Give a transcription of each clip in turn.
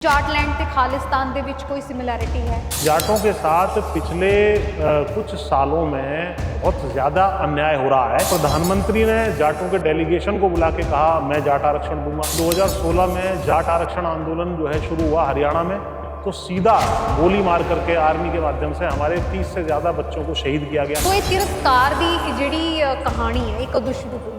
जाटलैंड ते खालिस्तान दे विच कोई सिमिलैरिटी है? जाटों के साथ पिछले कुछ सालों में बहुत ज़्यादा अन्याय हो रहा है। प्रधानमंत्री ने जाटों के डेलीगेशन को बुला के कहा मैं जाट आरक्षण दूंगा। 2016 में जाट आरक्षण आंदोलन जो है शुरू हुआ हरियाणा में, तो सीधा गोली मार करके आर्मी के माध्यम से हमारे 30 से ज़्यादा बच्चों को शहीद किया गया। तो ये तिरस्कार दी जिहड़ी कहानी है एक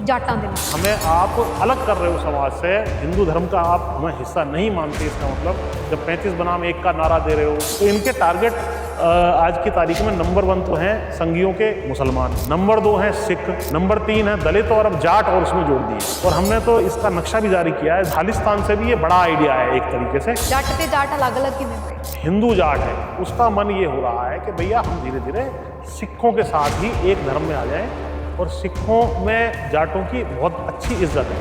जाटां दे नाल, हमें आप अलग कर रहे हो समाज से, हिंदू धर्म का आप हमें हिस्सा नहीं मानते। इसका मतलब जब 35 बनाम 1 का नारा दे रहे हो तो इनके टारगेट आज की तारीख में नंबर 1 तो हैं संघियों के मुसलमान, नंबर 2 हैं सिख, नंबर 3 है दलित और अब जाट और उसमें जोड़ दिए। और हमने तो इसका नक्शा भी जारी किया है। खालिस्तान से भी ये बड़ा आइडिया है एक तरीके से। जट ते जाट अलग अलग किवें होए? हिंदू जाट है, उसका मन ये हो रहा है कि भैया हम धीरे धीरे सिखों के साथ ही एक धर्म में आ जाएं, और सिखों में जाटों की बहुत अच्छी इज्जत है।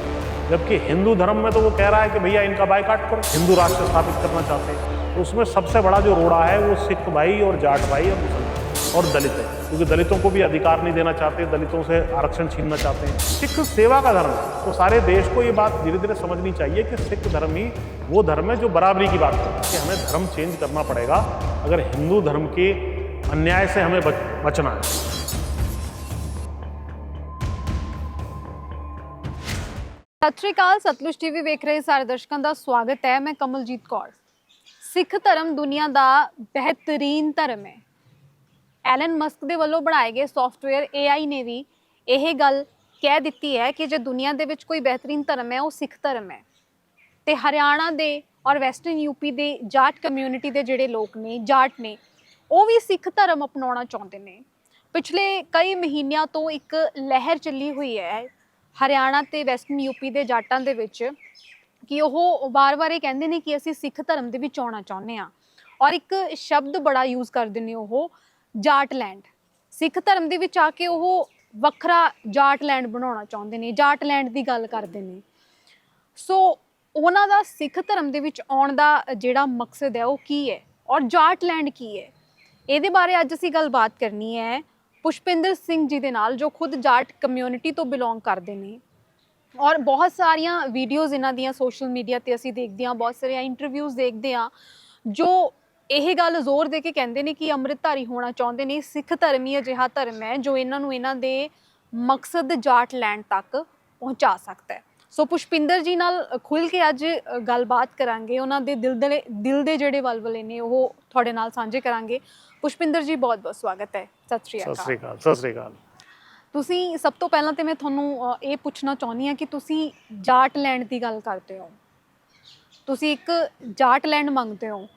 जबकि हिंदू धर्म में तो वो कह रहा है कि भैया इनका बायकाट करो, हिंदू राष्ट्र स्थापित करना चाहते हैं। तो उसमें सबसे बड़ा जो रोड़ा है वो सिख भाई और जाट भाई और मुसलमान और दलित है, क्योंकि दलितों को भी अधिकार नहीं देना चाहते, दलितों से आरक्षण छीनना चाहते हैं। सिख सेवा का धर्म है, तो सारे देश को ये बात धीरे धीरे समझनी चाहिए कि सिख धर्म ही वो धर्म है जो बराबरी की बात करता है, कि हमें धर्म चेंज करना पड़ेगा अगर हिंदू धर्म के अन्याय से हमें बचना है। सत श्री अकाल, सतलुज टीवी वेख रहे सारे दर्शकों का स्वागत है। मैं कमलजीत कौर। सिख धर्म दुनिया का बेहतरीन धर्म है। एलन मस्क के वालों बनाए गए सॉफ्टवेयर AI ने भी यह गल कह दी है कि जो दुनिया के विच कोई बेहतरीन धर्म है वो सिख धर्म है। तो हरियाणा दे और वैसटर्न यूपी के जाट कम्यूनिटी के जोड़े लोग ने जाट ने वो भी सिख धर्म अपनाना चाहते हैं। पिछले कई महीनों तो एक लहर चली हुई है हरियाणा ते वैसटर्न यूपी के जाटां दे विच कि वो बार बार ये कहते हैं कि असीं सिख धर्म दे विच आउणा चाहुंदे हां, और एक शब्द बड़ा यूज़ करते हैं वो जाटलैंड। सिख धर्म दे विच आके वो वखरा जाटलैंड बनाउणा चाहुंदे ने, जाटलैंड की गल करते हैं। सो उन्हां दा सिख धर्म दे विच आउण दा जिहड़ा मकसद है वो की है और जाटलैंड की है, ਇਹਦੇ बारे अज असीं गलबात करनी है पुष्पिंदर सिंह जी दे नाल, जो खुद जाट कम्यूनिटी तो बिलोंग करते हैं। और बहुत सारिया वीडियोज़ इन्हां दियां सोशल मीडिया ते असीं देखदे हां, बहुत सारे इंटरव्यूज़ देखदे हां जो यह गल जोर दे के कहते हैं कि अमृतधारी होना चाहते हैं। सिख धर्म ही अजिहा धर्म है जो इन्हां नूं इन्हां दे मकसद जाटलैंड तक पहुँचा सकता है। सो पुष्पिंदर जी नाल खुल के अज गलबात करांगे, उन्हां दे दिल दे जिहड़े वलवले ने वो तुहाडे नाल साझे करांगे। पुष्पिंदर जी बहुत बहुत स्वागत है। सत श्री अकाल। सत श्री अकाल। सत श्री अकाल। ਤੁਸੀਂ ਸਭ ਤੋਂ ਪਹਿਲਾਂ ਤੇ ਮੈਂ ਤੁਹਾਨੂੰ ਇਹ ਪੁੱਛਣਾ ਚਾਹੁੰਦੀ ਹਾਂ ਕਿ ਤੁਸੀਂ ਜਾਟਲੈਂਡ ਦੀ ਗੱਲ ਕਰਦੇ ਹੋ, ਤੁਸੀਂ ਇੱਕ ਜਾਟਲੈਂਡ ਮੰਗਦੇ ਹੋ,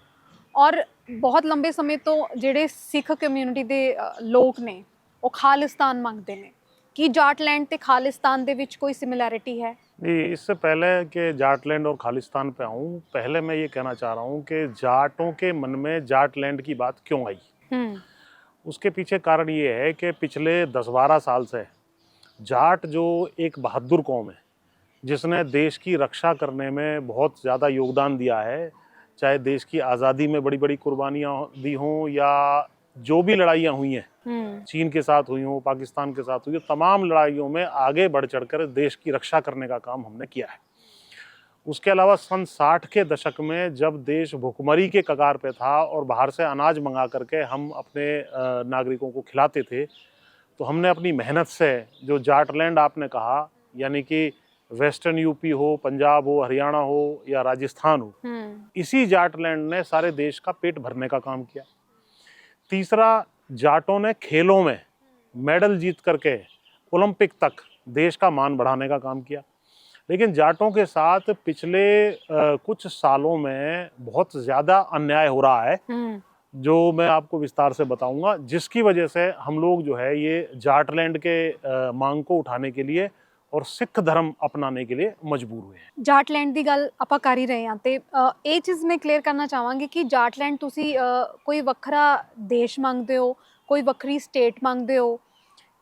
ਔਰ ਬਹੁਤ ਲੰਬੇ ਸਮੇਂ ਤੋਂ ਜਿਹੜੇ ਸਿੱਖ ਕਮਿਊਨਿਟੀ ਦੇ ਲੋਕ ਨੇ ਉਹ ਖਾਲਿਸਤਾਨ ਮੰਗਦੇ ਨੇ। कि जाटलैंड ते खालिस्तान दे विच कोई सिमिलैरिटी है? जी, इससे पहले कि जाटलैंड और खालिस्तान पे आऊँ, पहले मैं ये कहना चाह रहा हूँ कि जाटों के मन में जाटलैंड की बात क्यों आई। उसके पीछे कारण ये है कि पिछले 10-12 साल से जाट जो एक बहादुर कौम है जिसने देश की रक्षा करने में बहुत ज़्यादा योगदान दिया है, चाहे देश की आज़ादी में बड़ी बड़ी कुर्बानियाँ दी हों या जो भी लड़ाइयाँ हुई हैं, चीन के साथ हुई हों, पाकिस्तान के साथ हुई हो, तमाम लड़ाइयों में आगे बढ़ चढ़कर देश की रक्षा करने का काम हमने किया है। उसके अलावा सन 60 के दशक में जब देश भुखमरी के कगार पे था और बाहर से अनाज मंगा करके हम अपने नागरिकों को खिलाते थे, तो हमने अपनी मेहनत से जो जाटलैंड आपने कहा, यानी कि वेस्टर्न यूपी हो, पंजाब हो, हरियाणा हो या राजस्थान हो, इसी जाटलैंड ने सारे देश का पेट भरने का काम किया। तीसरा, जाटों ने खेलों में मेडल जीत करके ओलंपिक तक देश का मान बढ़ाने का काम किया। लेकिन जाटों के साथ पिछले कुछ सालों में बहुत ज़्यादा अन्याय हो रहा है, जो मैं आपको विस्तार से बताऊंगा, जिसकी वजह से हम लोग जो है ये जाटलैंड के मांग को उठाने के लिए और सिख धर्म अपनाने के लिए मजबूर हुए हैं। जाटलैंड की गल आपां कर ही रहे हैं ते ये चीज़ मैं क्लीयर करना चाहांगी कि जाटलैंड तुसी कोई वखरा देश मंगते हो, कोई वखरी स्टेट मंगते हो,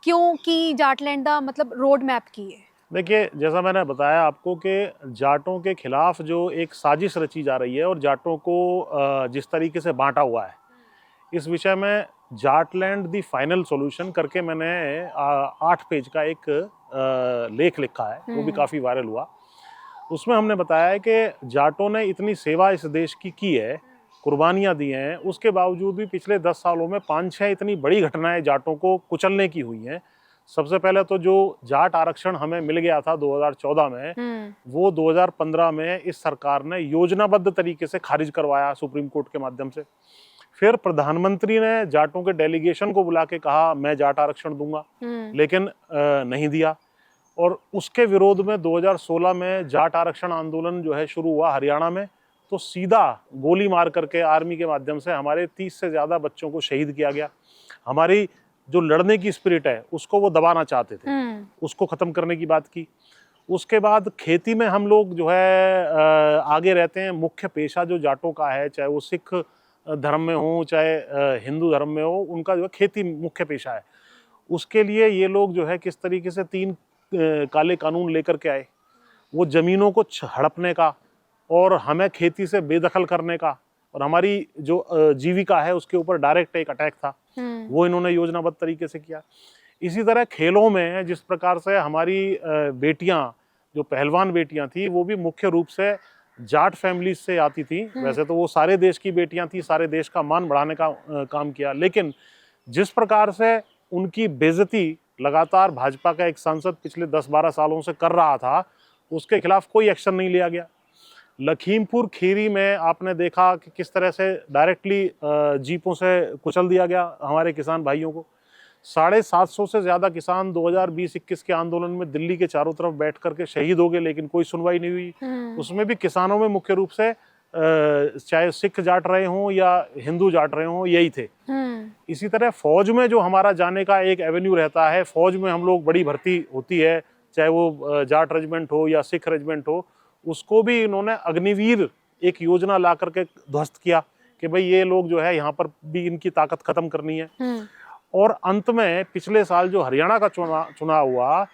क्यों कि जाटलैंड का मतलब रोड मैप की है? देखिए, जैसा मैंने बताया आपको कि जाटों के खिलाफ जो एक साजिश रची जा रही है और जाटों को जिस तरीके से बांटा हुआ है, इस विषय में जाटलैंड दी फाइनल सॉल्यूशन करके मैंने 8 पेज का एक लेख लिखा है, वो भी काफ़ी वायरल हुआ। उसमें हमने बताया है कि जाटों ने इतनी सेवा इस देश की है, कुर्बानियाँ दी हैं, उसके बावजूद भी पिछले 10 सालों में 5-6 इतनी बड़ी घटनाएं जाटों को कुचलने की हुई हैं। सबसे पहले तो जो जाट आरक्षण हमें मिल गया था 2014 में, वो 2015 में इस सरकार ने योजनाबद्ध तरीके से खारिज करवाया सुप्रीम कोर्ट के माध्यम से। फिर प्रधानमंत्री ने जाटों के डेलीगेशन को बुला के कहा मैं जाट आरक्षण दूंगा, लेकिन नहीं दिया। और उसके विरोध में 2016 में जाट आरक्षण आंदोलन जो है शुरू हुआ हरियाणा में, तो सीधा गोली मार करके आर्मी के माध्यम से हमारे 30 से ज़्यादा बच्चों को शहीद किया गया। हमारी जो लड़ने की स्पिरिट है उसको वो दबाना चाहते थे, उसको ख़त्म करने की बात की। उसके बाद खेती में हम लोग जो है आगे रहते हैं। मुख्य पेशा जो जाटों का है, चाहे वो सिख धर्म में हो चाहे हिंदू धर्म में हो, उनका जो है खेती मुख्य पेशा है। उसके लिए ये लोग जो है किस तरीके से 3 काले कानून लेकर के आए, वो ज़मीनों को हड़पने का और हमें खेती से बेदखल करने का, और हमारी जो जीविका है उसके ऊपर डायरेक्ट एक अटैक था, वो इन्होंने योजनाबद्ध तरीके से किया। इसी तरह खेलों में जिस प्रकार से हमारी बेटियां, जो पहलवान बेटियां थी, वो भी मुख्य रूप से जाट फैमिली से आती थी। वैसे तो वो सारे देश की बेटियां थी, सारे देश का मान बढ़ाने का काम किया, लेकिन जिस प्रकार से उनकी बेइज्जती लगातार भाजपा का एक सांसद पिछले 10-12 सालों से कर रहा था, उसके खिलाफ कोई एक्शन नहीं लिया गया। लखीमपुर खीरी में आपने देखा कि किस तरह से डायरेक्टली जीपों से कुचल दिया गया हमारे किसान भाइयों को। 750 से ज़्यादा किसान 2020-21 के आंदोलन में दिल्ली के चारों तरफ बैठ करके शहीद हो गए, लेकिन कोई सुनवाई नहीं हुई। उसमें भी किसानों में मुख्य रूप से चाहे सिख जाट रहे हों या हिंदू जाट रहे हों, यही थे। इसी तरह फौज में जो हमारा जाने का एक एवेन्यू रहता है, फौज में हम लोग बड़ी भर्ती होती है, चाहे वो जाट रेजिमेंट हो या सिख रेजिमेंट हो, उसको भी इन्होंने अग्निवीर एक योजना ला करके ध्वस्त किया कि भाई ये लोग जो है यहाँ पर भी इनकी ताकत खत्म करनी है। और अंत में पिछले साल जो हरियाणा का चुनाव हुआ,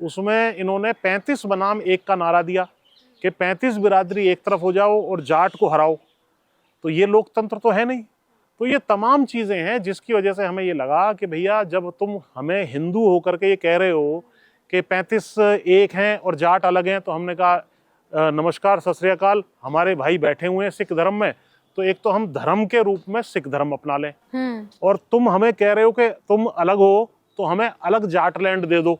उसमें इन्होंने 35 बनाम 1 का नारा दिया कि 35 बिरादरी एक तरफ हो जाओ और जाट को हराओ। तो ये लोकतंत्र तो है नहीं। तो ये तमाम चीज़ें हैं जिसकी वजह से हमें ये लगा कि भैया जब तुम हमें हिंदू होकर के ये कह रहे हो कि 35 एक हैं और जाट अलग हैं, तो हमने कहा नमस्कार सत श्री अकाल, हमारे भाई बैठे हुए हैं सिख धर्म में, तो एक तो हम धर्म के रूप में सिख धर्म अपना लें, और तुम हमें कह रहे हो कि तुम अलग हो, तो हमें अलग जाटलैंड दे दो।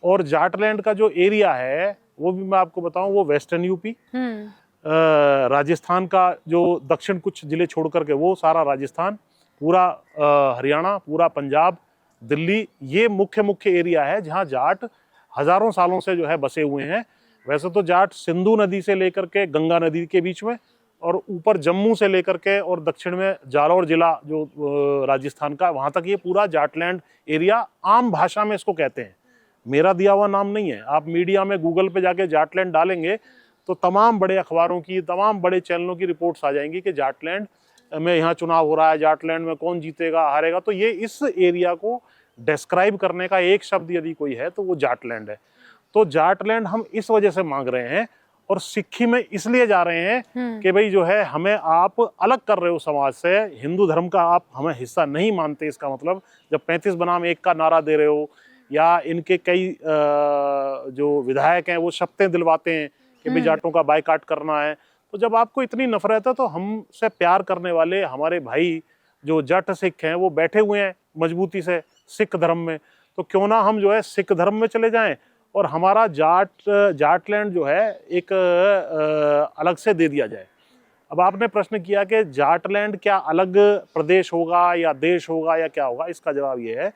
और जाटलैंड का जो एरिया है वो भी मैं आपको बताऊं, वो वेस्टर्न यूपी, राजस्थान का जो दक्षिण कुछ जिले छोड़ करके वो सारा राजस्थान, पूरा हरियाणा, पूरा पंजाब, दिल्ली, ये मुख्य एरिया है जहाँ जाट हजारों सालों से जो है बसे हुए हैं। वैसे तो जाट सिंधु नदी से लेकर के गंगा नदी के बीच में, और ऊपर जम्मू से लेकर के और दक्षिण में जालौर जिला जो राजस्थान का, वहाँ तक ये पूरा जाटलैंड एरिया, आम भाषा में इसको कहते हैं, मेरा दिया हुआ नाम नहीं है। आप मीडिया में गूगल पे जाके जाटलैंड डालेंगे तो तमाम बड़े अखबारों की, तमाम बड़े चैनलों की रिपोर्ट्स आ जाएंगी कि जाटलैंड में यहाँ चुनाव हो रहा है, जाटलैंड में कौन जीतेगा हारेगा। तो ये इस एरिया को डिस्क्राइब करने का एक शब्द यदि कोई है तो वो जाटलैंड है। तो जाटलैंड हम इस वजह से मांग रहे हैं, और सिक्खी में इसलिए जा रहे हैं कि भाई जो है हमें आप अलग कर रहे हो समाज से, हिंदू धर्म का आप हमें हिस्सा नहीं मानते। इसका मतलब जब 35 बनाम 1 का नारा दे रहे हो, या इनके कई जो विधायक हैं वो शपथें दिलवाते हैं कि भाई जाटों का बायकाट करना है, तो जब आपको इतनी नफरत है तो हमसे प्यार करने वाले हमारे भाई जो जट सिख हैं वो बैठे हुए हैं मजबूती से सिख धर्म में, तो क्यों ना हम जो है सिख धर्म में चले जाएं और हमारा जाटलैंड जो है एक अलग से दे दिया जाए। अब आपने प्रश्न किया कि जाटलैंड क्या अलग प्रदेश होगा या देश होगा या क्या होगा, इसका जवाब ये है,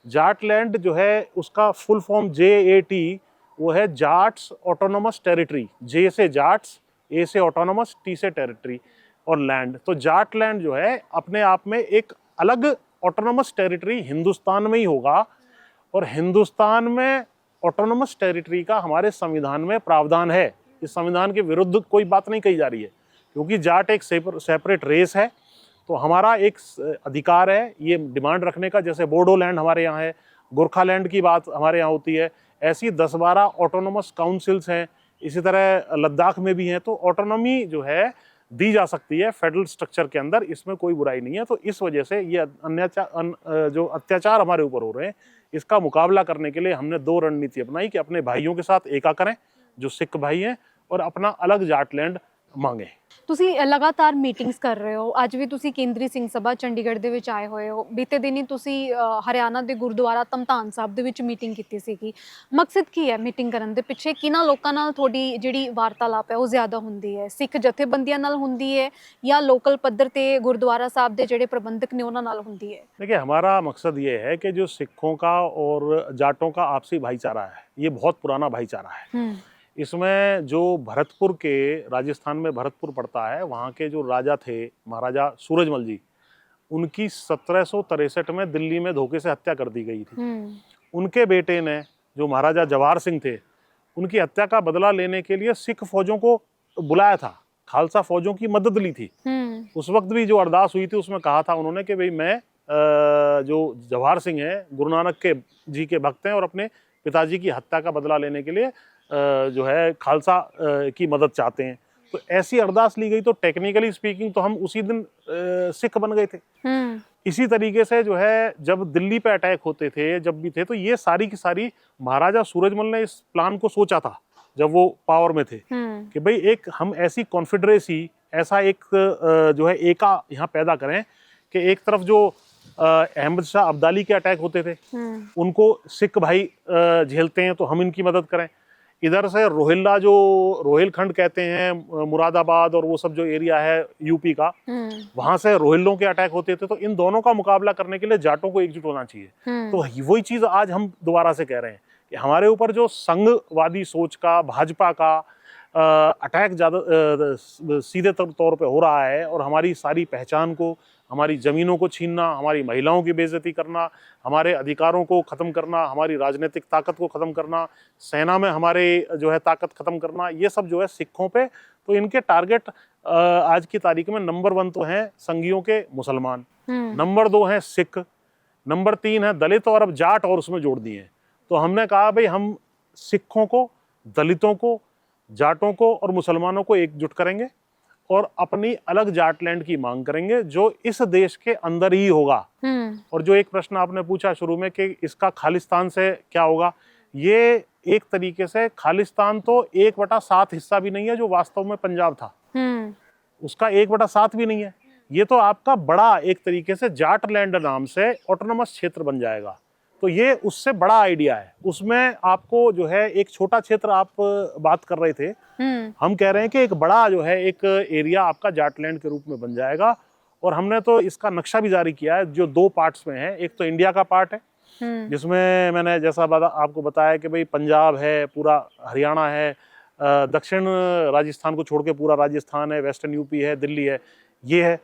जाटलैंड जो है उसका फुल फॉर्म JAT, वो है जाट्स ऑटोनोमस टेरिटरी। जे से जाट्स, ए से ऑटोनोमस, टी से टेरिटरी और लैंड। तो जाटलैंड जो है अपने आप में एक अलग ऑटोनोमस टेरिटरी हिंदुस्तान में ही होगा, और हिंदुस्तान में ऑटोनोमस टेरिटरी का हमारे संविधान में प्रावधान है। इस संविधान के विरुद्ध कोई बात नहीं कही जा रही है, क्योंकि जाट एक सेपरेट रेस है, तो हमारा एक अधिकार है ये डिमांड रखने का। जैसे बोडोलैंड हमारे यहाँ है, गोरखालैंड की बात हमारे यहाँ होती है, ऐसी 10-12 ऑटोनोमस काउंसिल्स हैं, इसी तरह लद्दाख में भी हैं। तो ऑटोनॉमी जो है दी जा सकती है फेडरल स्ट्रक्चर के अंदर, इसमें कोई बुराई नहीं है। तो इस वजह से ये जो अत्याचार हमारे ऊपर हो रहे हैं, इसका मुकाबला करने के लिए हमने 2 रणनीति अपनाई कि अपने भाइयों के साथ एका करें जो सिख भाई हैं, और अपना अलग जाटलैंड मांगे। ਤੁਸੀਂ ਲਗਾਤਾਰ ਮੀਟਿੰਗਸ ਕਰ ਰਹੇ ਹੋ, ਅੱਜ ਵੀ ਤੁਸੀਂ ਕੇਂਦਰੀ ਸਿੰਘ ਸਭਾ ਚੰਡੀਗੜ੍ਹ ਦੇ ਵਿੱਚ ਆਏ ਹੋਏ ਹੋ, ਬੀਤੇ ਦਿਨੀ ਤੁਸੀਂ ਹਰਿਆਣਾ ਦੇ ਗੁਰਦੁਆਰਾ ਧਮਧਾਨ ਸਾਹਿਬ ਦੇ ਵਿੱਚ ਮੀਟਿੰਗ ਕੀਤੀ ਸੀਗੀ। ਮਕਸਦ ਕੀ ਹੈ ਮੀਟਿੰਗ ਕਰਨ ਦੇ ਪਿੱਛੇ? ਕਿਹਨਾਂ ਲੋਕਾਂ ਨਾਲ ਤੁਹਾਡੀ ਜਿਹੜੀ ਵਾਰਤਾਲਾਪ ਹੈ ਉਹ ਜ਼ਿਆਦਾ ਹੁੰਦੀ ਹੈ? ਸਿੱਖ ਜਥੇਬੰਦੀਆਂ ਨਾਲ ਹੁੰਦੀ ਹੈ ਜਾਂ ਲੋਕਲ ਪੱਧਰ ਤੇ ਗੁਰਦੁਆਰਾ ਸਾਹਿਬ ਦੇ ਜਿਹੜੇ ਪ੍ਰਬੰਧਕ ਨੇ ਉਹਨਾਂ ਨਾਲ ਹੁੰਦੀ ਹੈ? देखिए, हमारा मकसद ये है कि जो सिखों का और जाटों का आपसी भाईचारा है, ये बहुत पुराना भाईचारा है। इसमें जो भरतपुर के, राजस्थान में भरतपुर पड़ता है, वहाँ के जो राजा थे महाराजा सूरजमल जी, उनकी 1763 में दिल्ली में धोखे से हत्या कर दी गई थी। उनके बेटे ने, जो महाराजा जवाहर सिंह थे, उनकी हत्या का बदला लेने के लिए सिख फौजों को बुलाया था, खालसा फौजों की मदद ली थी। उस वक्त भी जो अरदास हुई थी उसमें कहा था उन्होंने कि भाई मैं जो जवाहर सिंह है गुरु नानक के जी के भक्त हैं और अपने पिताजी की हत्या का बदला लेने के लिए जो है खालसा की मदद चाहते हैं। तो ऐसी अरदास ली गई, तो टेक्निकली स्पीकिंग तो हम उसी दिन सिख बन गए थे। इसी तरीके से जो है जब दिल्ली पे अटैक होते थे, जब भी थे, तो ये सारी की सारी महाराजा सूरजमल ने इस प्लान को सोचा था जब वो पावर में थे कि भाई एक हम ऐसी कॉन्फेडरेसी, ऐसा एक जो है एका यहाँ पैदा करें कि एक तरफ जो अहमद शाह अब्दाली के अटैक होते थे उनको सिख भाई झेलते हैं तो हम इनकी मदद करें। इधर से रोहिल्ला, जो रोहिलखंड कहते हैं, मुरादाबाद और वो सब जो एरिया है यूपी का, वहां से रोहिल्लों के अटैक होते थे। तो इन दोनों का मुकाबला करने के लिए जाटों को एकजुट होना चाहिए। तो वही चीज आज हम दोबारा से कह रहे हैं कि हमारे ऊपर जो संघवादी सोच का, भाजपा का अटैक ज़्यादा सीधे तौर पे हो रहा है और हमारी सारी पहचान को, हमारी ज़मीनों को छीनना, हमारी महिलाओं की बेइज्जती करना, हमारे अधिकारों को ख़त्म करना, हमारी राजनीतिक ताकत को ख़त्म करना, सेना में हमारे जो है ताकत ख़त्म करना, ये सब जो है सिखों पे। तो इनके टारगेट आज की तारीख में नंबर 1 तो हैं संघियों के मुसलमान, नंबर 2 हैं सिख, नंबर 3 है दलित, और अब जाट और उसमें जोड़ दिए हैं। तो हमने कहा भाई हम सिखों को, दलितों को, जाटों को और मुसलमानों को एकजुट करेंगे और अपनी अलग जाटलैंड की मांग करेंगे जो इस देश के अंदर ही होगा। और जो एक प्रश्न आपने पूछा शुरू में कि इसका खालिस्तान से क्या होगा, ये एक तरीके से खालिस्तान तो 1/7 हिस्सा भी नहीं है जो वास्तव में पंजाब था, उसका 1/7 भी नहीं है। ये तो आपका बड़ा एक तरीके से जाटलैंड नाम से ऑटोनोमस क्षेत्र बन जाएगा। तो ये उससे बड़ा आइडिया है। उसमें आपको जो है एक छोटा क्षेत्र, आप बात कर रहे थे, हम कह रहे हैं कि एक बड़ा जो है एक एरिया आपका जाटलैंड के रूप में बन जाएगा। और हमने तो इसका नक्शा भी जारी किया है जो 2 पार्ट्स में है। एक तो इंडिया का पार्ट है जिसमें मैंने जैसा आपको बताया कि भाई पंजाब है, पूरा हरियाणा है, दक्षिण राजस्थान को छोड़ के पूरा राजस्थान है, वेस्टर्न यूपी है, दिल्ली है, ये है।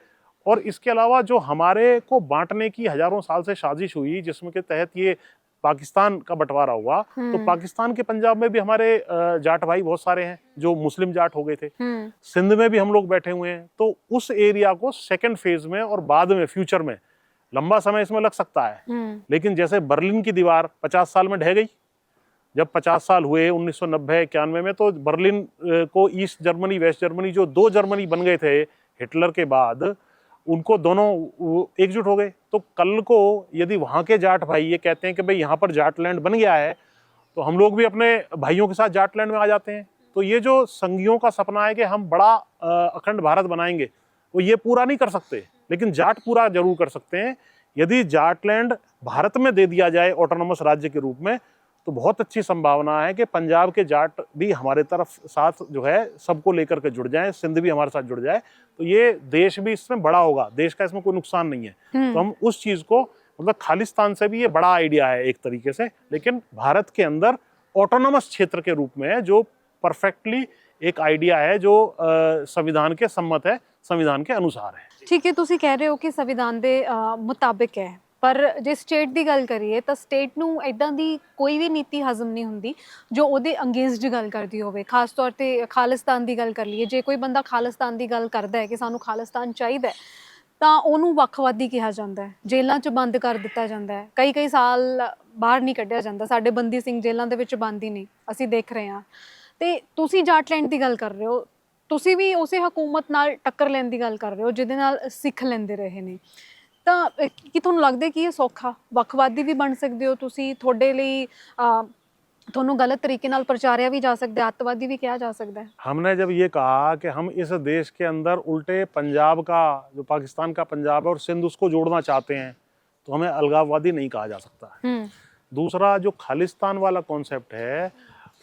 और इसके अलावा जो हमारे को बांटने की हजारों साल से साजिश हुई जिसमें के तहत ये पाकिस्तान का बंटवारा हुआ, तो पाकिस्तान के पंजाब में भी हमारे जाट भाई बहुत सारे हैं जो मुस्लिम जाट हो गए थे। सिंध में भी हम लोग बैठे हुए हैं। तो उस एरिया को सेकंड फेज में और बाद में फ्यूचर में लंबा समय इसमें लग सकता है। लेकिन जैसे बर्लिन की दीवार 50 साल में ढह गई, जब 50 साल हुए 1990-91 में, तो बर्लिन को ईस्ट जर्मनी, वेस्ट जर्मनी, जो 2 जर्मनी बन गए थे हिटलर के बाद, उनको दोनों एकजुट हो गए। तो कल को यदि वहाँ के जाट भाई ये कहते हैं कि भाई यहाँ पर जाटलैंड बन गया है, तो हम लोग भी अपने भाइयों के साथ जाटलैंड में आ जाते हैं। तो ये जो संघियों का सपना है कि हम बड़ा अखंड भारत बनाएंगे, वो ये पूरा नहीं कर सकते, लेकिन जाट पूरा जरूर कर सकते हैं। यदि जाटलैंड भारत में दे दिया जाए ऑटोनोमस राज्य के रूप में, तो बहुत अच्छी संभावना है कि पंजाब के जाट भी हमारे तरफ साथ जो है सबको लेकर के जुड़ जाएं, सिंध भी हमारे साथ जुड़ जाए, तो ये देश भी इसमें बड़ा होगा, देश का इसमें कोई नुकसान नहीं है। तो हम उस चीज को, मतलब खालिस्तान से भी ये बड़ा आइडिया है एक तरीके से, लेकिन भारत के अंदर ऑटोनोमस क्षेत्र के रूप में है, जो परफेक्टली एक आइडिया है जो संविधान के सम्मत है, संविधान के अनुसार है। ठीक है, तुसी कह रहे हो कि संविधान के मुताबिक है, पर जे स्टेट की गल करिए तो स्टेट नूं इदां दी कोई भी नीति हजम नहीं हुंदी जो उहदे अंगेंस्ट गल करदी होवे। खास तौर ते खालिस्तान की गल कर लीए, जे कोई बंदा खालिस्तान की गल करदा है कि सानू खालिस्तान चाहिदा है, तां ओनू वखवादी कहा जांदा है, जेलां 'च बंद कर दिता जांदा है, कई साल बाहर नहीं कढ़िया जांदा। साडे बंदी सिंह जेलां दे विच बंद ही नहीं, असीं देख रहे हां। ते तुसीं जाटलैंड की गल कर रहे हो, तुसीं भी उसे हुकूमत नाल टक्कर लैण दी गल कर रहे हो जिहदे नाल सिख लैंदे रहे ने। ਤਾਂ ਕੀ ਤੁਹਾਨੂੰ ਲੱਗਦਾ ਕਿ ਇਹ ਸੌਖਾ ਵੱਖਵਾਦੀ ਵੀ ਬਣ ਸਕਦੇ ਹੋ ਤੁਸੀਂ? ਤੁਹਾਡੇ ਲਈ ਤੁਹਾਨੂੰ ਗਲਤ ਤਰੀਕੇ ਨਾਲ ਪ੍ਰਚਾਰਿਆ ਵੀ ਜਾ ਸਕਦਾ ਹੈ, ਅੱਤਵਾਦੀ ਵੀ ਕਿਹਾ ਜਾ ਸਕਦਾ ਹੈ। हमने जब ये कहा कि हम इस देश के अंदर उल्टे पंजाब का, जो पाकिस्तान का पंजाब है और सिंध, उसको जोड़ना चाहते हैं, तो हमें अलगाववादी नहीं कहा जा सकता। दूसरा, जो खालिस्तान वाला कॉन्सेप्ट है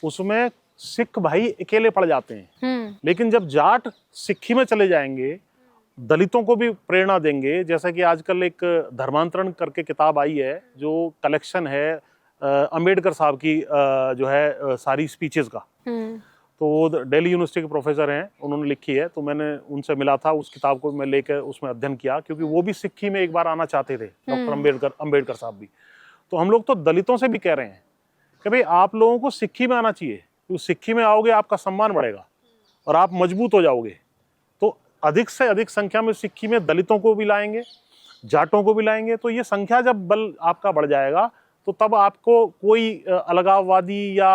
उसमें सिख भाई अकेले पड़ जाते हैं, लेकिन जब जाट सिक्खी में चले जाएंगे, दलितों को भी प्रेरणा देंगे। जैसा कि आजकल एक धर्मांतरण करके किताब आई है, जो कलेक्शन है अंबेडकर साहब की जो है सारी स्पीचेस का, तो वो दिल्ली यूनिवर्सिटी के प्रोफेसर हैं, उन्होंने लिखी है, तो मैंने उनसे मिला था, उस किताब को मैं लेकर उसमें अध्ययन किया, क्योंकि वो भी सिक्खी में एक बार आना चाहते थे, डॉक्टर अंबेडकर साहब भी। तो हम लोग तो दलितों से भी कह रहे हैं कि भाई आप लोगों को सिक्खी में आना चाहिए, क्योंकि सिक्खी में आओगे आपका सम्मान बढ़ेगा और आप मजबूत हो जाओगे। तो अधिक से अधिक संख्या में सिक्खी में दलितों को भी लाएंगे, जाटों को भी लाएंगे, तो ये संख्या जब बल आपका बढ़ जाएगा तो तब आपको कोई अलगाववादी या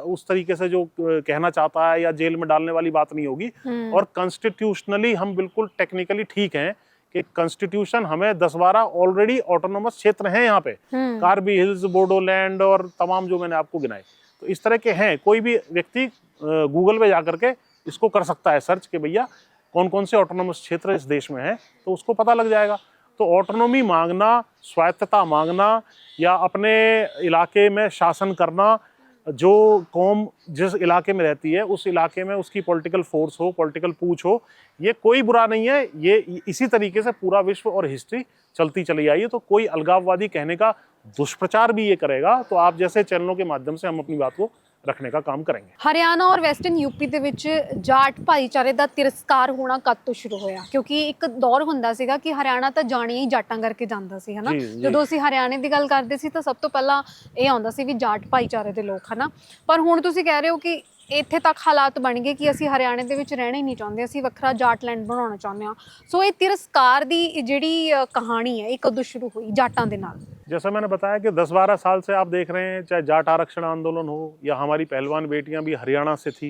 उस तरीके से जो कहना चाहता है या जेल में डालने वाली बात नहीं होगी। और कॉन्स्टिट्यूशनली हम बिल्कुल टेक्निकली ठीक हैं कि कॉन्स्टिट्यूशन हमें 10-12 ऑलरेडी ऑटोनोमस क्षेत्र हैं यहाँ पे, कार्बी हिल्स, बोडोलैंड और तमाम जो मैंने आपको गिनाए, तो इस तरह के हैं। कोई भी व्यक्ति गूगल पे जा करके इसको कर सकता है सर्च कि भैया कौन कौन से ऑटोनोमस क्षेत्र इस देश में है, तो उसको पता लग जाएगा। तो ऑटोनॉमी मांगना, स्वायत्तता मांगना या अपने इलाके में शासन करना, जो कौम जिस इलाके में रहती है उस इलाके में उसकी पॉलिटिकल फोर्स हो, पॉलिटिकल पूछ हो, ये कोई बुरा नहीं है। ये इसी तरीके से पूरा विश्व और हिस्ट्री चलती चली आई है। तो कोई अलगाववादी कहने का दुष्प्रचार भी ये करेगा, तो आप जैसे चैनलों के माध्यम से हम अपनी बात को रखने का काम करेंगे। ਹਰਿਆਣਾ ਔਰ ਵੈਸਟਰਨ ਯੂਪੀ ਦੇ ਵਿੱਚ ਜਾਟ ਭਾਈਚਾਰੇ ਦਾ ਤਿਰਸਕਾਰ ਹੋਣਾ ਕਦ ਤੋਂ ਸ਼ੁਰੂ ਹੋਇਆ? ਕਿਉਂਕਿ ਇੱਕ ਦੌਰ ਹੁੰਦਾ ਸੀਗਾ ਕਿ ਹਰਿਆਣਾ ਤਾਂ ਜਾਣਿਆ ਹੀ ਜਾਟਾਂ ਕਰਕੇ ਜਾਂਦਾ ਸੀ, ਹਨਾ। ਜਦੋਂ ਅਸੀਂ ਹਰਿਆਣੇ ਦੀ ਗੱਲ ਕਰਦੇ ਸੀ ਤਾਂ ਸਭ ਤੋਂ ਪਹਿਲਾਂ ਇਹ ਆਉਂਦਾ ਸੀ ਵੀ ਜਾਟ ਭਾਈਚਾਰੇ ਦੇ ਲੋਕ, ਹਨਾ। ਪਰ ਹੁਣ ਤੁਸੀਂ ਕਹਿ ਰਹੇ ਹੋ ਕਿ ਇੱਥੇ ਤੱਕ ਹਾਲਾਤ ਬਣ ਗਏ ਕਿ ਅਸੀਂ ਹਰਿਆਣੇ ਦੇ ਵਿੱਚ ਰਹਿਣਾ ਹੀ ਨਹੀਂ ਚਾਹੁੰਦੇ, ਅਸੀਂ ਵੱਖਰਾ ਜਾਟਲੈਂਡ ਬਣਾਉਣਾ ਚਾਹੁੰਦੇ ਹਾਂ। ਸੋ ਇਹ ਤਿਰਸਕਾਰ ਦੀ ਜਿਹੜੀ ਕਹਾਣੀ ਹੈ ਇਹ ਕਦੋਂ ਸ਼ੁਰੂ ਹੋਈ ਜਾਟਾਂ ਦੇ ਨਾਲ? जैसा मैंने बताया कि 10-12 साल से आप देख रहे हैं, चाहे जाट आरक्षण आंदोलन हो या हमारी पहलवान बेटियां भी हरियाणा से थी,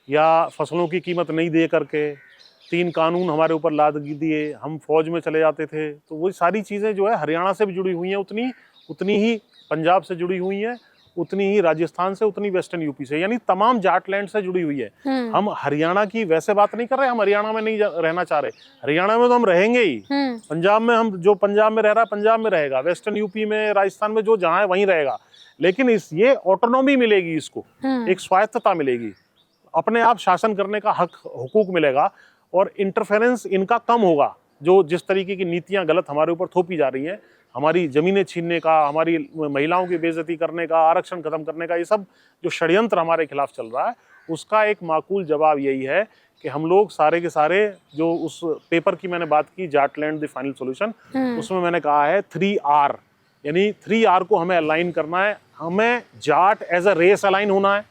या फसलों की कीमत नहीं दे करके 3 कानून हमारे ऊपर लाद दिए, हम फौज में चले जाते थे, तो वही सारी चीज़ें जो है हरियाणा से भी जुड़ी हुई हैं, उतनी ही पंजाब से जुड़ी हुई हैं, उतनी ही राजस्थान से, उतनी वेस्टर्न यूपी से, यानी तमाम जाटलैंड से जुड़ी हुई है। हम हरियाणा की वैसे बात नहीं कर रहे, हम हरियाणा में नहीं रहना चाह रहे, हरियाणा में तो हम रहेंगे ही। पंजाब में हम, जो पंजाब में रह रहा है पंजाब में रहेगा, वेस्टर्न यूपी में, राजस्थान में जो जहाँ है वहीं रहेगा, लेकिन ये ऑटोनॉमी मिलेगी, इसको एक स्वायत्तता मिलेगी, अपने आप शासन करने का हक, हुकूक मिलेगा, और इंटरफेरेंस इनका कम होगा। जो जिस तरीके की नीतियाँ गलत हमारे ऊपर थोपी जा रही हैं, हमारी ज़मीनें छीनने का, हमारी महिलाओं की बेइज्जती करने का, आरक्षण खत्म करने का, ये सब जो षड्यंत्र हमारे खिलाफ चल रहा है, उसका एक माकूल जवाब यही है कि हम लोग सारे के सारे, जो उस पेपर की मैंने बात की, जाटलैंड द फाइनल सॉल्यूशन, उसमें मैंने कहा है 3R, यानी 3R को हमें अलाइन करना है। हमें Jat as a race align होना है,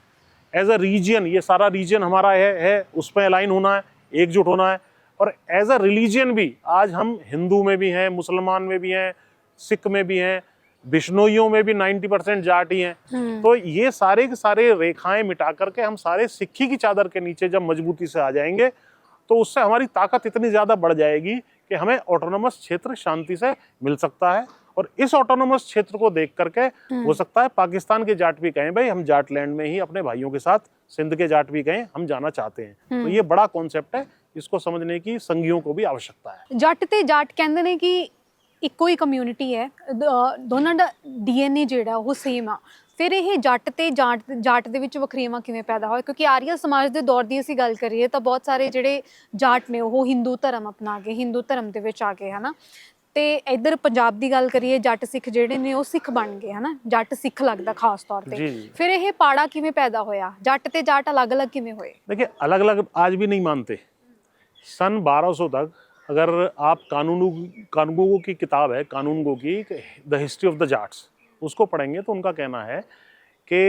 एज अ रीजन, ये सारा रीजन हमारा है उस पर अलाइन होना है, एकजुट होना है, और एज अ रिलीजन भी आज हम हिंदू में भी हैं, मुसलमान में भी हैं, सिख में भी हैं, बिश्नोइयों में भी 90% जाट ही हैं। तो ये सारे के सारे रेखाएं मिटा करके हम सारे सिक्खी की चादर के नीचे जब मजबूती से आ जाएंगे, तो उससे हमारी ताकत इतनी ज़्यादा बढ़ जाएगी कि हमें ऑटोनोमस क्षेत्र शांति से मिल सकता है। और इस ऑटोनोमस क्षेत्र को देख करके हो सकता है पाकिस्तान के जाट भी कहें भाई हम जाटलैंड में ही अपने भाइयों के साथ, सिंध के जाट भी कहें हम जाना चाहते हैं। तो ये बड़ा कॉन्सेप्ट है, इसको समझने की संघियों को भी आवश्यकता है। जट ते जाट कहते हैं कि ਇੱਕੋ ਹੀ ਕਮਿਊਨਿਟੀ ਹੈ, ਦੋਨਾਂ ਦਾ DNA ਜਿਹੜਾ ਉਹ ਸੇਮ ਆ। ਫਿਰ ਇਹ ਜੱਟ ਤੇ ਜਾਟ ਦੇ ਵਿੱਚ ਵਖਰੇਵਾਂ ਕਿਵੇਂ ਪੈਦਾ ਹੋਇਆ? ਕਿਉਂਕਿ ਆਰੀਆ ਸਮਾਜ ਦੇ ਦੌਰ ਦੀ ਅਸੀਂ ਗੱਲ ਕਰੀਏ ਤਾਂ ਬਹੁਤ ਸਾਰੇ ਜਿਹੜੇ ਜਾਟ ਨੇ ਉਹ ਹਿੰਦੂ ਧਰਮ ਅਪਣਾ ਗਏ, ਹਿੰਦੂ ਧਰਮ ਦੇ ਵਿੱਚ ਆ ਗਏ, ਹੈ ਨਾ। ਤੇ ਇੱਧਰ ਪੰਜਾਬ ਦੀ ਗੱਲ ਕਰੀਏ, ਜੱਟ ਸਿੱਖ ਜਿਹੜੇ ਨੇ ਉਹ ਸਿੱਖ ਬਣ ਗਏ, ਹੈ ਨਾ। ਜੱਟ ਸਿੱਖ ਲੱਗਦਾ ਖਾਸ ਤੌਰ ਤੇ। ਫਿਰ ਇਹ ਪਾੜਾ ਕਿਵੇਂ ਪੈਦਾ ਹੋਇਆ? ਜੱਟ ਤੇ ਜਾਟ ਅਲੱਗ-ਅਲੱਗ ਕਿਵੇਂ ਹੋਏ? देखिए अलग अलग आज भी नहीं मानते। सन 1200 तक अगर आप कानूनगो की किताब है, कानूनगो की the history of the Jats, उसको पढ़ेंगे तो उनका कहना है कि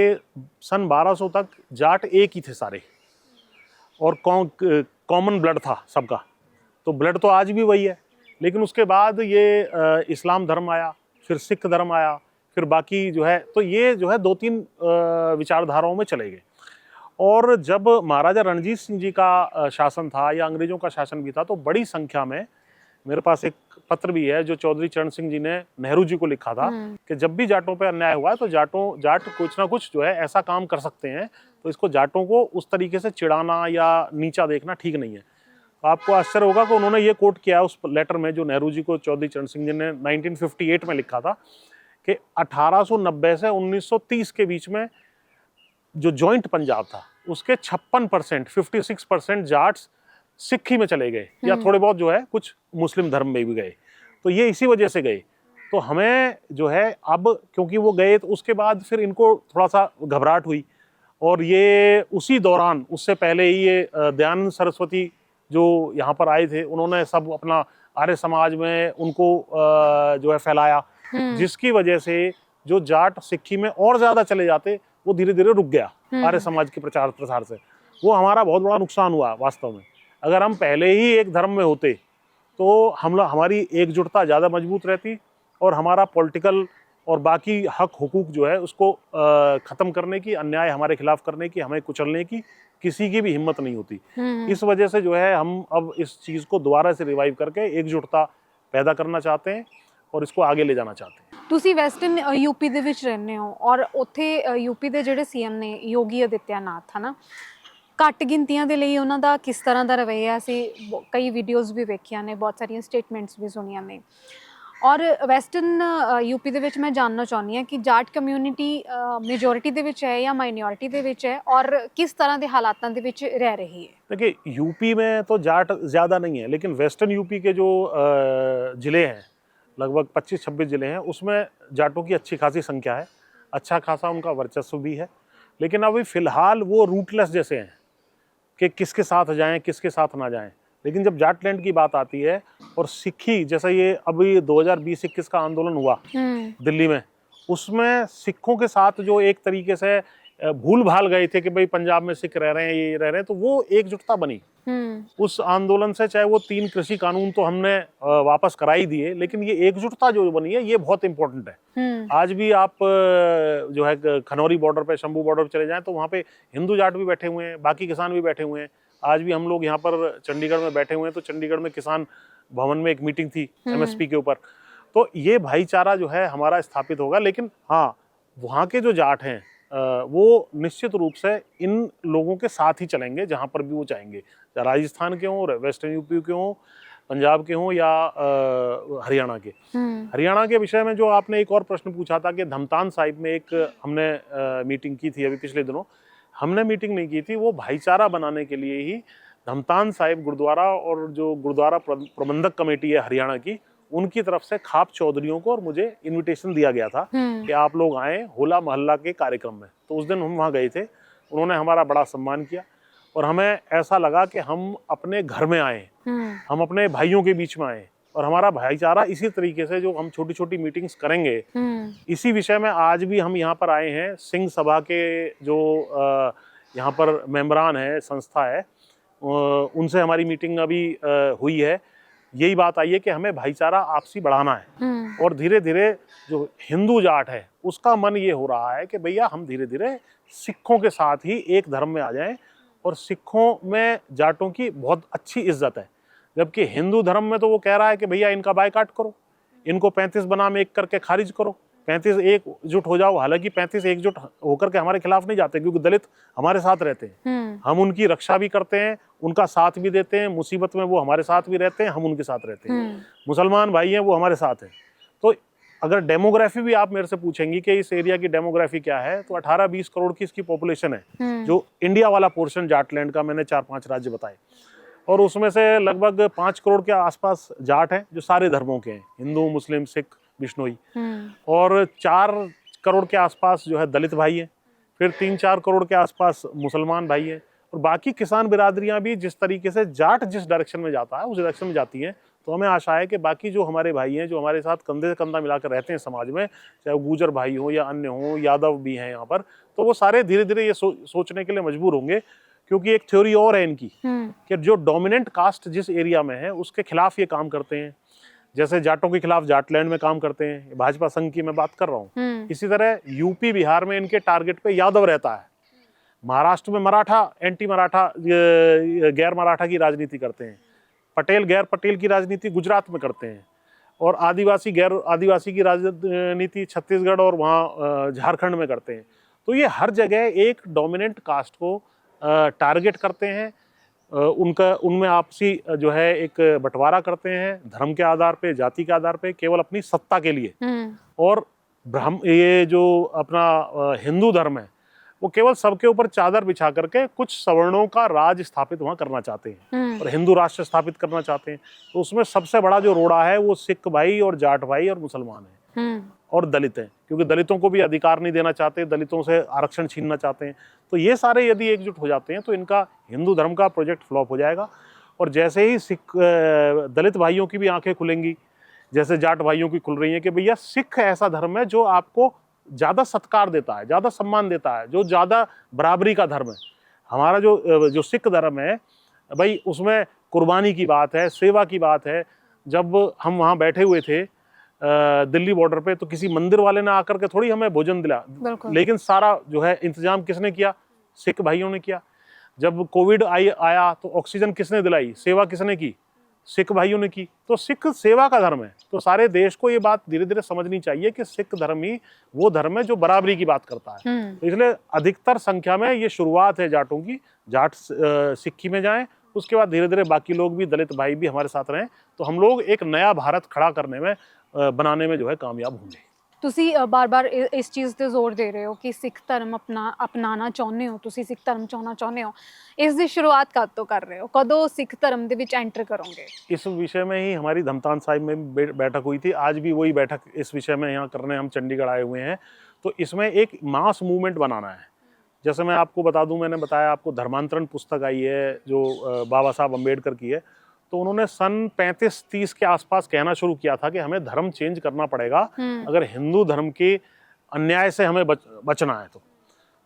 सन 1200 तक जाट एक ही थे सारे, और कॉमन ब्लड था सबका। तो ब्लड तो आज भी वही है, लेकिन उसके बाद ये इस्लाम धर्म आया, फिर सिख धर्म आया, फिर बाकी जो है, तो ये जो है 2-3 विचारधाराओं में चले गए। और जब महाराजा रणजीत सिंह जी का शासन था या अंग्रेज़ों का शासन भी था, तो बड़ी संख्या में मेरे पास एक पत्र भी है जो चौधरी चरण सिंह जी ने नेहरू जी को लिखा था कि जब भी जाटों पे अन्याय हुआ है तो जाट कुछ ना कुछ जो है ऐसा काम कर सकते हैं, तो इसको जाटों को उस तरीके से चिढ़ाना या नीचा देखना ठीक नहीं है। तो आपको आश्चर्य होगा कि उन्होंने ये कोट किया उस लेटर में जो नेहरू जी को चौधरी चरण सिंह जी ने 1958 में लिखा था कि 1890 से 1930 के बीच में जो जॉइंट पंजाब था उसके 56%, 56% जाट्स सिक्खी में चले गए या थोड़े बहुत जो है कुछ मुस्लिम धर्म में भी गए। तो ये इसी वजह से गए। तो हमें जो है अब क्योंकि वो गए तो उसके बाद फिर इनको थोड़ा सा घबराहट हुई, और ये उसी दौरान उससे पहले ही ये दयानंद सरस्वती जो यहाँ पर आए थे उन्होंने सब अपना आर्य समाज में उनको जो है फैलाया, जिसकी वजह से जो जाट सिक्खी में और ज्यादा चले जाते वो धीरे धीरे रुक गया आर्य समाज के प्रचार प्रसार से। वो हमारा बहुत बड़ा नुकसान हुआ वास्तव में। अगर हम पहले ही एक धर्म में होते तो हमारी एकजुटता ज़्यादा मजबूत रहती और हमारा पॉलिटिकल और बाकी हक हुकूक जो है उसको ख़त्म करने की, अन्याय हमारे खिलाफ करने की, हमें कुचलने की किसी की भी हिम्मत नहीं होती। इस वजह से जो है हम अब इस चीज़ को दोबारा से रिवाइव करके एकजुटता पैदा करना चाहते हैं और इसको आगे ले जाना चाहते हैं। ਤੁਸੀਂ ਵੈਸਟਰਨ यूपी ਦੇ ਵਿੱਚ ਰਹਿੰਦੇ ਹੋ ਔਰ ਉੱਥੇ यूपी ਦੇ ਜਿਹੜੇ ਸੀਐਮ ਨੇ ਯੋਗੀ ਆਦਿੱਤਿਆਨਾਥ ਹਨਾ, ਘੱਟ ਗਿਣਤੀਆਂ ਦੇ ਲਈ ਉਹਨਾਂ ਦਾ ਕਿਸ ਤਰ੍ਹਾਂ ਦਾ ਰਵੱਈਆ ਸੀ, ਕਈ ਵੀਡੀਓਜ਼ ਵੀ ਵੇਖੀਆਂ ਨੇ, ਬਹੁਤ ਸਾਰੀਆਂ ਸਟੇਟਮੈਂਟਸ ਵੀ ਸੁਣੀਆਂ ਨੇ। ਔਰ ਵੈਸਟਰਨ यूपी ਦੇ ਵਿੱਚ ਮੈਂ ਜਾਣਨਾ ਚਾਹੁੰਦੀ ਹਾਂ ਕਿ ਜਾਟ ਕਮਿਊਨਿਟੀ ਮੈਜੋਰਿਟੀ ਦੇ ਵਿੱਚ ਹੈ ਜਾਂ ਮਾਈਨॉरिटी ਦੇ ਵਿੱਚ है और किस तरह ਦੇ ਹਾਲਾਤਾਂ ਦੇ ਵਿੱਚ रह रही है। देखिए यूपी में तो जाट ज़्यादा नहीं है, लेकिन वेस्टर्न यूपी के जो ज़िले हैं लगभग 25-26 ज़िले हैं उसमें जाटों की अच्छी खासी संख्या है, अच्छा खासा उनका वर्चस्व भी है। लेकिन अभी फ़िलहाल वो रूटलेस जैसे हैं कि किसके साथ जाएं किसके साथ ना जाएं। लेकिन जब जाटलैंड की बात आती है और सिक्खी, जैसा ये अभी 2020-21 का आंदोलन हुआ दिल्ली में, उसमें सिखों के साथ जो एक तरीके से भूल भाल गए थे कि भाई पंजाब में सिख रह रहे हैं, ये रह रहे हैं, तो वो एकजुटता बनी उस आंदोलन से। चाहे वो 3 कृषि कानून तो हमने वापस करा ही दिए, लेकिन ये एकजुटता जो बनी है ये बहुत इंपॉर्टेंट है। आज भी आप जो है खनौरी बॉर्डर पे, शंभू बॉर्डर पे चले जाएं तो वहाँ पे हिंदू जाट भी बैठे हुए हैं, बाकी किसान भी बैठे हुए हैं। आज भी हम लोग यहाँ पर चंडीगढ़ में बैठे हुए हैं तो चंडीगढ़ में किसान भवन में एक मीटिंग थी MSP के ऊपर। तो ये भाईचारा जो है हमारा स्थापित होगा। लेकिन हाँ, वहाँ के जो जाट हैं वो निश्चित रूप से इन लोगों के साथ ही चलेंगे जहाँ पर भी वो चाहेंगे, चाहे राजस्थान के हों, वेस्टर्न यूपी के हों, पंजाब के हों या हरियाणा के। हरियाणा के विषय में जो आपने एक और प्रश्न पूछा था कि धमतान साहिब में एक हमने मीटिंग की थी अभी पिछले दिनों। हमने मीटिंग नहीं की थी, वो भाईचारा बनाने के लिए ही धमतान साहिब गुरुद्वारा और जो गुरुद्वारा प्रबंधक कमेटी है हरियाणा की, उनकी तरफ से खाप चौधरियों को और मुझे इनविटेशन दिया गया था कि आप लोग आए होला मोहल्ला के कार्यक्रम में। तो उस दिन हम वहाँ गए थे, उन्होंने हमारा बड़ा सम्मान किया और हमें ऐसा लगा कि हम अपने घर में आए, हम अपने भाइयों के बीच में आए और हमारा भाईचारा इसी तरीके से जो हम छोटी छोटी मीटिंग्स करेंगे इसी विषय में। आज भी हम यहाँ पर आए हैं, सिंह सभा के जो यहाँ पर मेंबरान है, संस्था है, उनसे हमारी मीटिंग अभी हुई है। यही बात आई है कि हमें भाईचारा आपसी बढ़ाना है और धीरे धीरे जो हिंदू जाट है उसका मन ये हो रहा है कि भैया हम धीरे धीरे सिखों के साथ ही एक धर्म में आ जाएं। और सिखों में जाटों की बहुत अच्छी इज्जत है, जबकि हिंदू धर्म में तो वो कह रहा है कि भैया इनका बायकाट करो, इनको 35 बनाम 1 करके खारिज करो, 35 एकजुट हो जाओ। हालांकि 35 एकजुट होकर के हमारे खिलाफ नहीं जाते, क्योंकि दलित हमारे साथ रहते हैं, हम उनकी रक्षा भी करते हैं, उनका साथ भी देते हैं, मुसीबत में वो हमारे साथ भी रहते हैं, हम उनके साथ रहते हैं। मुसलमान भाई हैं वो हमारे साथ हैं। तो अगर डेमोग्राफी भी आप मेरे से पूछेंगी कि इस एरिया की डेमोग्राफी क्या है, तो 18-20 करोड़ की इसकी पॉपुलेशन है। जो इंडिया वाला पोर्शन जाटलैंड का मैंने 4-5 राज्य बताए, और उसमें से लगभग 5 करोड़ के आसपास जाट हैं जो सारे धर्मों के हैं, हिंदू, मुस्लिम, सिख, बिश्नोई। और 4 करोड़ के आसपास जो है दलित भाई हैं, फिर 3-4 करोड़ के आसपास मुसलमान भाई हैं, और बाकी किसान बिरादरियां भी जिस तरीके से जाट जिस डायरेक्शन में जाता है उस डायरेक्शन में जाती हैं। तो हमें आशा है कि बाकी जो हमारे भाई हैं जो हमारे साथ कंधे से कंधा मिलाकर रहते हैं समाज में, चाहे वो गुजर भाई हो या अन्य हो, यादव भी हैं यहाँ पर, तो वो सारे धीरे धीरे ये सोचने के लिए मजबूर होंगे। क्योंकि एक थ्योरी और है इनकी कि जो डोमिनेंट कास्ट जिस एरिया में है उसके खिलाफ ये काम करते हैं। जैसे जाटों के खिलाफ जाटलैंड में काम करते हैं, भाजपा संघ की मैं बात कर रहा हूँ, इसी तरह यूपी बिहार में इनके टारगेट पे यादव रहता है। महाराष्ट्र में मराठा, एंटी मराठा, गैर मराठा की राजनीति करते हैं। पटेल गैर पटेल की राजनीति गुजरात में करते हैं और आदिवासी गैर आदिवासी की राजनीति छत्तीसगढ़ और वहाँ झारखंड में करते हैं। तो ये हर जगह एक डोमिनेंट कास्ट को टारगेट करते हैं, उनमें आपसी जो है एक बंटवारा करते हैं धर्म के आधार पे, जाति के आधार पे, केवल अपनी सत्ता के लिए। और ये जो अपना हिंदू धर्म है वो केवल सबके ऊपर चादर बिछा करके कुछ सवर्णों का राज स्थापित वहाँ करना चाहते हैं और हिंदू राष्ट्र स्थापित करना चाहते हैं। तो उसमें सबसे बड़ा जो रोड़ा है वो सिख भाई और जाट भाई और मुसलमान है और दलित हैं, क्योंकि दलितों को भी अधिकार नहीं देना चाहते, दलितों से आरक्षण छीनना चाहते हैं। तो ये सारे यदि एकजुट हो जाते हैं तो इनका हिंदू धर्म का प्रोजेक्ट फ्लॉप हो जाएगा। और जैसे ही सिख दलित भाइयों की भी आंखें खुलेंगी, जैसे जाट भाइयों की खुल रही हैं कि भैया सिख ऐसा धर्म है जो आपको ज़्यादा सत्कार देता है, ज़्यादा सम्मान देता है, जो ज़्यादा बराबरी का धर्म है। हमारा जो सिख धर्म है भाई, उसमें कुर्बानी की बात है, सेवा की बात है। जब हम वहाँ बैठे हुए थे दिल्ली बॉर्डर पे, तो किसी मंदिर वाले ने आकर के थोड़ी हमें भोजन दिला, लेकिन सारा जो है इंतजाम किसने किया? सिख भाइयों ने किया। जब कोविड आया तो ऑक्सीजन किसने दिलाई? सेवा किसने की? सिख भाइयों ने की। तो सिख सेवा का धर्म है। तो सारे देश को ये बात धीरे धीरे समझनी चाहिए कि सिख धर्म ही वो धर्म है जो बराबरी की बात करता है। तो इसलिए अधिकतर संख्या में ये शुरुआत है जाटों की, जाट सिक्की में जाएं, उसके बाद धीरे धीरे बाकी लोग भी, दलित भाई भी हमारे साथ रहें, तो हम लोग एक नया भारत खड़ा करने में, बनाने में जो है कामयाब होंगे। ਤੁਸੀਂ ਬਾਰ-ਬਾਰ ਇਸ ਚੀਜ਼ ਤੇ ਜ਼ੋਰ ਦੇ ਰਹੇ ਹੋ ਕਿ ਸਿੱਖ ਧਰਮ ਅਪਣਾਉਣਾ ਚਾਹੁੰਦੇ ਹੋ, ਤੁਸੀਂ ਸਿੱਖ ਧਰਮ ਚਾਹੁੰਦੇ ਹੋ। ਇਸ ਦੀ ਸ਼ੁਰੂਆਤ ਕਦ ਤੋਂ ਕਰ ਰਹੇ ਹੋ? ਕਦੋਂ ਸਿੱਖ ਧਰਮ ਦੇ ਵਿੱਚ ਐਂਟਰ ਕਰੋਗੇ? इस विषय में ही हमारी धमतान साहिब में बैठक हुई थी। आज भी वही बैठक इस विषय में यहाँ करने हम चंडीगढ़ आए हुए हैं। तो इसमें एक मास मूवमेंट बनाना है। जैसे मैं आपको बता दूं, मैंने बताया आपको धर्मांतरण पुस्तक आई है जो बाबा साहब अम्बेडकर की है। तो उन्होंने सन 35-30 के आसपास कहना शुरू किया था कि हमें धर्म चेंज करना पड़ेगा अगर हिंदू धर्म के अन्याय से हमें बचना है।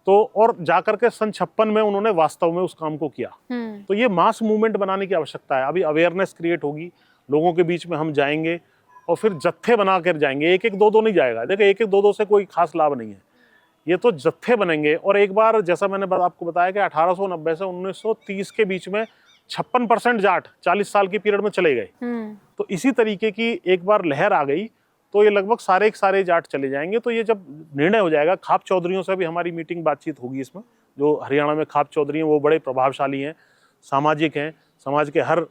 तो और जाकर के सन 56 में उन्होंने वास्तव में उस काम को किया। तो ये मास मूवमेंट बनाने की आवश्यकता है। अभी अवेयरनेस क्रिएट होगी, लोगों के बीच में हम जाएंगे और फिर जत्थे बना कर जाएंगे। एक एक दो दो नहीं जाएगा। देखिए, एक एक दो दो से कोई खास लाभ नहीं है, ये तो जत्थे बनेंगे। और एक बार जैसा मैंने आपको बताया कि 1890 से 1930 के बीच में 56% जाट 40 साल की पीरियड में चले गए। तो इसी तरीके की एक बार लहर आ गई तो ये लगभग सारे के सारे जाट चले जाएंगे। तो ये जब निर्णय हो जाएगा, खाप चौधरियों से भी हमारी मीटिंग बातचीत होगी इसमें। जो हरियाणा में खाप चौधरी हैं वो बड़े प्रभावशाली हैं, सामाजिक हैं, समाज के हर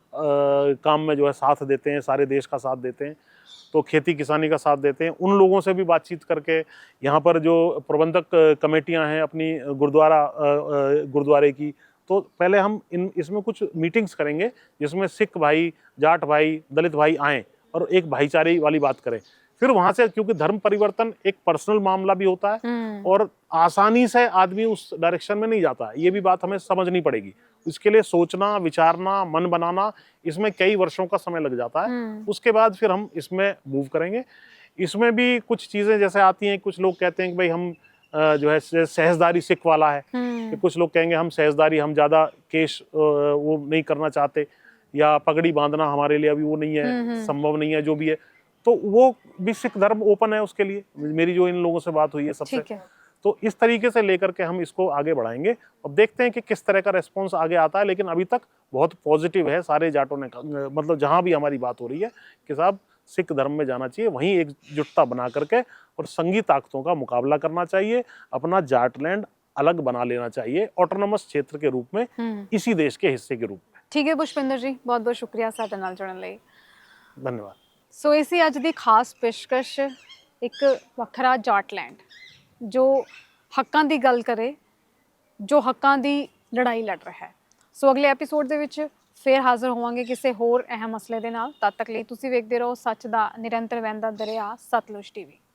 काम में जो है साथ देते हैं, सारे देश का साथ देते हैं, तो खेती किसानी का साथ देते हैं। उन लोगों से भी बातचीत करके यहाँ पर जो प्रबंधक कमेटियाँ हैं अपनी गुरुद्वारे की, तो पहले हम इसमें कुछ मीटिंग्स करेंगे जिसमें सिख भाई, जाट भाई, दलित भाई आएँ और एक भाईचारे वाली बात करें। फिर वहां से, क्योंकि धर्म परिवर्तन एक पर्सनल मामला भी होता है और आसानी से आदमी उस डायरेक्शन में नहीं जाता, ये भी बात हमें समझनी पड़ेगी। इसके लिए सोचना, विचारना, मन बनाना, इसमें कई वर्षों का समय लग जाता है। उसके बाद फिर हम इसमें मूव करेंगे। इसमें भी कुछ चीजें जैसे आती हैं, कुछ लोग कहते हैं कि भाई हम जो है सहजदारी सिख वाला है, कि कुछ लोग कहेंगे हम सहजदारी, हम ज्यादा केश वो नहीं करना चाहते, या पगड़ी बांधना हमारे लिए अभी वो नहीं है, संभव नहीं है, जो भी है। तो वो भी सिख धर्म ओपन है उसके लिए। मेरी जो इन लोगों से बात हुई है सबसे, तो इस तरीके से लेकर के हम इसको आगे बढ़ाएंगे। अब देखते हैं कि किस तरह का रेस्पॉन्स आगे आता है, लेकिन अभी तक बहुत पॉजिटिव है। सारे जाटों ने, मतलब जहां भी हमारी बात हो रही है कि साहब सिख धर्म में जाना चाहिए, वहीं एकजुटता बना करके और संघी ताकतों का मुकाबला करना चाहिए, अपना जाटलैंड अलग बना लेना चाहिए ऑटोनोमस क्षेत्र के रूप में, इसी देश के हिस्से के रूप में। ठीक है पुष्पिंदर जी, बहुत बहुत शुक्रिया ਸਾਡੇ ਨਾਲ ਜੁੜਨ ਲਈ। धन्यवाद। ਸੋ ਇਸੇ ਅੱਜ ਦੀ ਖਾਸ ਪੇਸ਼ਕਸ਼, ਇੱਕ ਵੱਖਰਾ ਜਾਟਲੈਂਡ ਜੋ ਹੱਕਾਂ ਦੀ ਗੱਲ ਕਰੇ, ਜੋ ਹੱਕਾਂ ਦੀ ਲੜਾਈ ਲੜ ਰਿਹਾ ਹੈ। ਸੋ ਅਗਲੇ ਐਪੀਸੋਡ ਦੇ ਵਿੱਚ ਫੇਰ ਹਾਜ਼ਰ ਹੋਵਾਂਗੇ ਕਿਸੇ ਹੋਰ ਅਹਿਮ ਮਸਲੇ ਦੇ ਨਾਲ। ਤਦ ਤੱਕ ਲਈ ਤੁਸੀਂ ਵੇਖਦੇ ਰਹੋ ਸੱਚ ਦਾ ਨਿਰੰਤਰ ਵਹਿੰਦਾ ਦਰਿਆ ਸਤਲੁਜ ਟੀਵੀ।